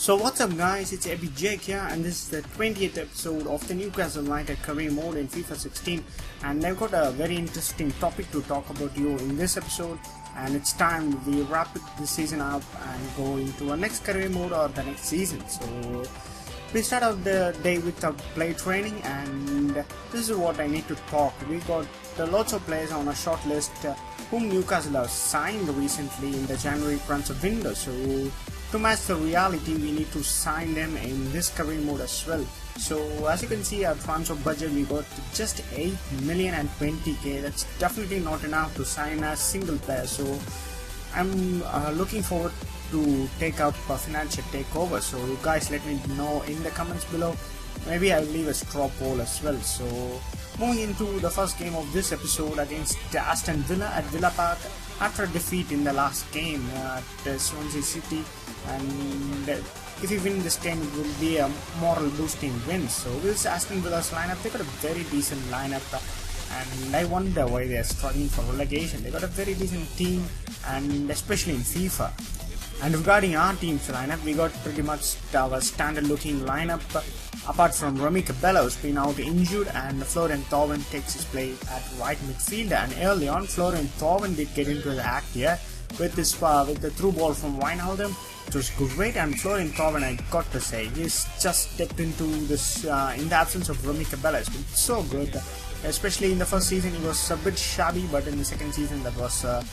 So what's up guys, it's Abby Jake here and this is the 20th episode of the Newcastle United career mode in FIFA 16, and I've got a very interesting topic to talk about you in this episode, and it's time we wrap this season up and go into our next career mode or the next season. So we start out the day with a play training, and this is what I need to talk. We got lots of players on a short list whom Newcastle have signed recently in the January transfer window. So to match the reality, we need to sign them in this career mode as well. So as you can see, our transfer budget, we got just 8 million and 20k. That's definitely not enough to sign a single player. So I'm looking forward to take up a financial takeover. So you guys let me know in the comments below. Maybe I'll leave a straw poll as well. So moving into the first game of this episode against Aston Villa at Villa Park, after a defeat in the last game at Swansea City, and if we win this game it will be a moral boosting win. So this Aston Villa's lineup, they got a very decent lineup, and I wonder why they are struggling for relegation. They got a very decent team, and especially in FIFA. And regarding our team's lineup, we got pretty much our standard looking lineup, apart from Remy Cabello who's been out injured, and Florian Thauvin takes his place at right midfielder. And early on, Florian Thauvin did get into the act here with this with the through ball from Wijnaldum. It was great, and Florian Thauvin, I got to say, he's just stepped into this in the absence of Remy Cabello. It's been so good. Especially in the first season, he was a bit shabby, but in the second season, that was a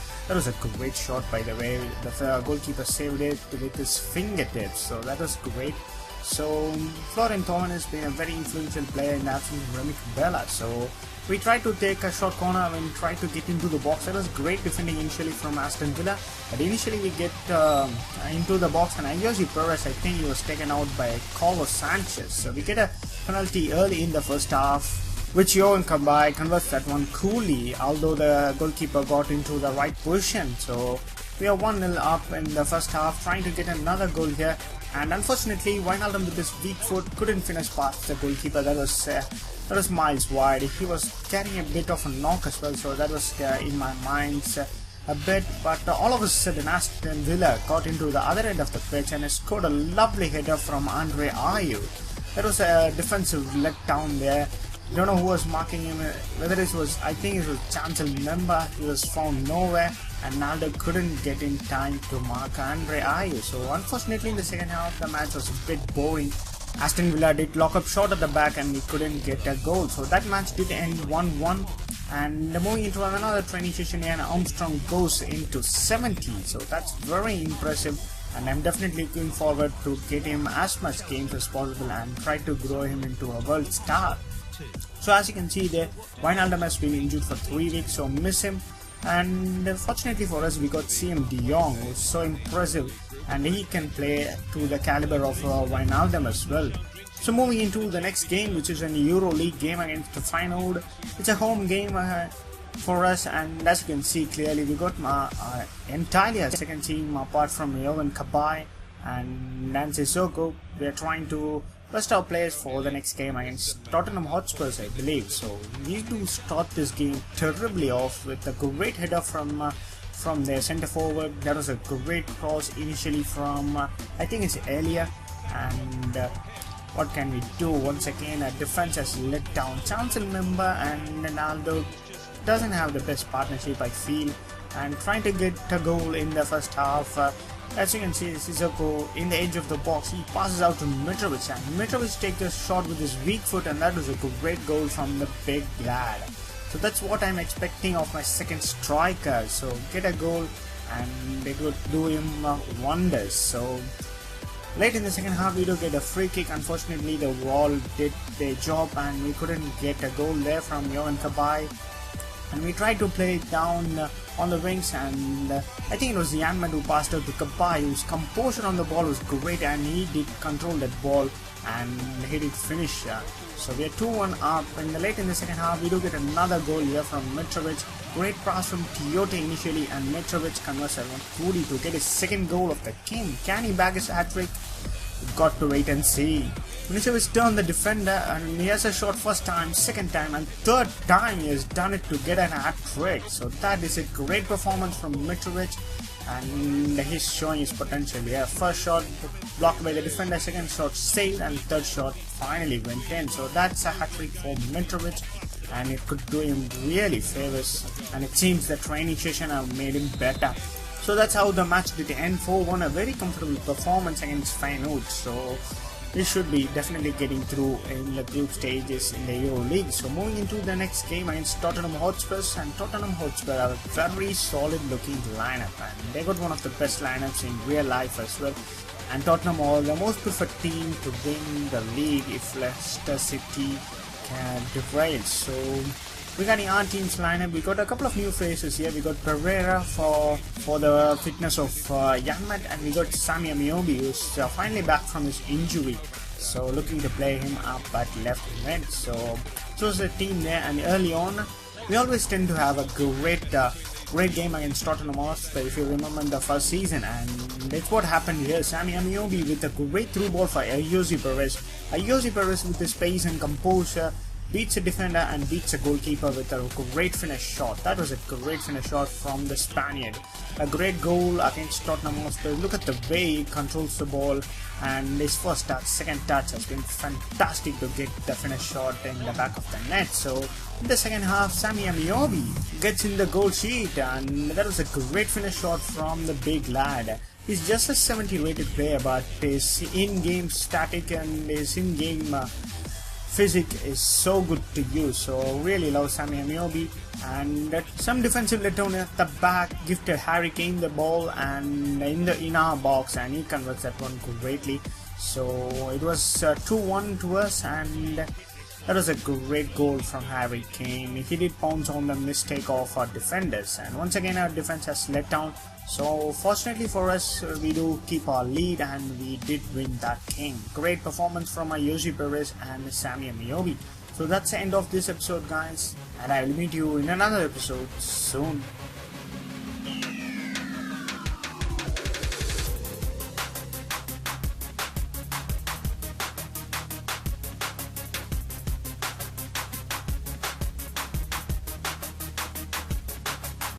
great shot, by the way. The goalkeeper saved it with his fingertips, so that was great. So Florian Thauvin has been a very influential player in the absence of Remy Cabello. So we tried to take a short corner and try to get into the box. That was great defending initially from Aston Villa, but initially we get into the box, and Ayoze Perez, I think he was taken out by Carlos Sanchez. So we get a penalty early in the first half, which Johan Kabay converts that one coolly, although the goalkeeper got into the right position. So we are 1-0 up in the first half, trying to get another goal here, and unfortunately Wijnaldum with his weak foot couldn't finish past the goalkeeper. That was miles wide. He was carrying a bit of a knock as well, so that was in my mind a bit. But all of a sudden Aston Villa got into the other end of the pitch and scored a lovely header from Andre Ayew. That was a defensive letdown there. Don't know who was marking him, whether it was, I think it was Chancel Member. He was found nowhere, and Naldo couldn't get in time to mark Andre Ayew. So unfortunately in the second half the match was a bit boring. Aston Villa did lock up short at the back and we couldn't get a goal. So that match did end 1-1. And moving into another training session here, and Armstrong goes into 70. So that's very impressive, and I'm definitely looking forward to get him as much games as possible and try to grow him into a world star. So as you can see there, Wijnaldum has been injured for 3 weeks, so miss him. And fortunately for us, we got CM De Jong, who's so impressive, and he can play to the caliber of Wijnaldum as well. So moving into the next game, which is an Euro League game against the Feyenoord. It's a home game for us, and as you can see clearly, we got entirely a second team apart from Johan Kabay and Nancy Soko. We are trying to rest our players for the next game against Tottenham Hotspurs, I believe. So we do start this game terribly off with a great header from their centre forward. That was a great cross initially from I think it's Elia, and what can we do? Once again, our defense has let down Chancel Member, and Ronaldo doesn't have the best partnership, I feel, and trying to get a goal in the first half. As you can see, Sissoko in the edge of the box, he passes out to Mitrovic, and Mitrovic takes a shot with his weak foot, and that was a great goal from the big lad. So that's what I'm expecting of my second striker. So get a goal and it would do him wonders. So late in the second half we do get a free kick. Unfortunately the wall did their job and we couldn't get a goal there from Johan Kabay. And we tried to play it down on the wings, and I think it was Yanman who passed out to Kabay, whose composure on the ball was great, and he did control that ball and he did finish. So we are 2-1 up. Late in the second half we do get another goal here from Mitrovic. Great pass from Toyota initially, and Mitrovic converts that one truly to get his second goal of the game. Can he bag his hat-trick? We've got to wait and see. Mitrovic turned the defender, and he has a shot first time, second time, and third time he has done it to get a hat-trick. So that is a great performance from Mitrovic, and he's showing his potential. Yeah, first shot blocked by the defender, second shot saved, and third shot finally went in. So that's a hat-trick for Mitrovic, and it could do him really favors, and it seems the training session have made him better. So that's how the match did end. 4-1, a very comfortable performance against Feyenoord. So we should be definitely getting through in the group stages in the Euro League. So moving into the next game against Tottenham Hotspurs, and Tottenham Hotspur are a very solid looking lineup, and they got one of the best lineups in real life as well. And Tottenham are the most preferred team to win the league if Leicester City can derail. So regarding our team's lineup, we got a couple of new faces here. We got Pereira for the fitness of Yanmat, and we got Sami Amiobi, who's finally back from his injury. So looking to play him up at left mid. So was the team there, and early on, we always tend to have a great game against Tottenham Hotspur, if you remember in the first season, and that's what happened here. Sami Amiobi with a great through ball for Ayoze Perez. Ayoze Perez with his pace and composure beats a defender and beats a goalkeeper with a great finish shot. That was a great finish shot from the Spaniard. A great goal against Tottenham Hotspur. Look at the way he controls the ball, and his first touch, second touch has been fantastic to get the finish shot in the back of the net. So in the second half, Sami Amiobi gets in the goal sheet, and that was a great finish shot from the big lad. He's just a 70 rated player, but his in-game static and his in-game physique is so good to use. So really love Sami Amiobi, and some defensive letdown at the back gifted Harry Kane the ball and in our box, and he converts that one greatly. So it was 2-1 to us, and that was a great goal from Harry Kane. He did pounce on the mistake of our defenders, and once again our defense has let down. So fortunately for us, we do keep our lead, and we did win that game. Great performance from Ayoze Perez and Sami Amiobi. So that's the end of this episode, guys, and I will meet you in another episode soon.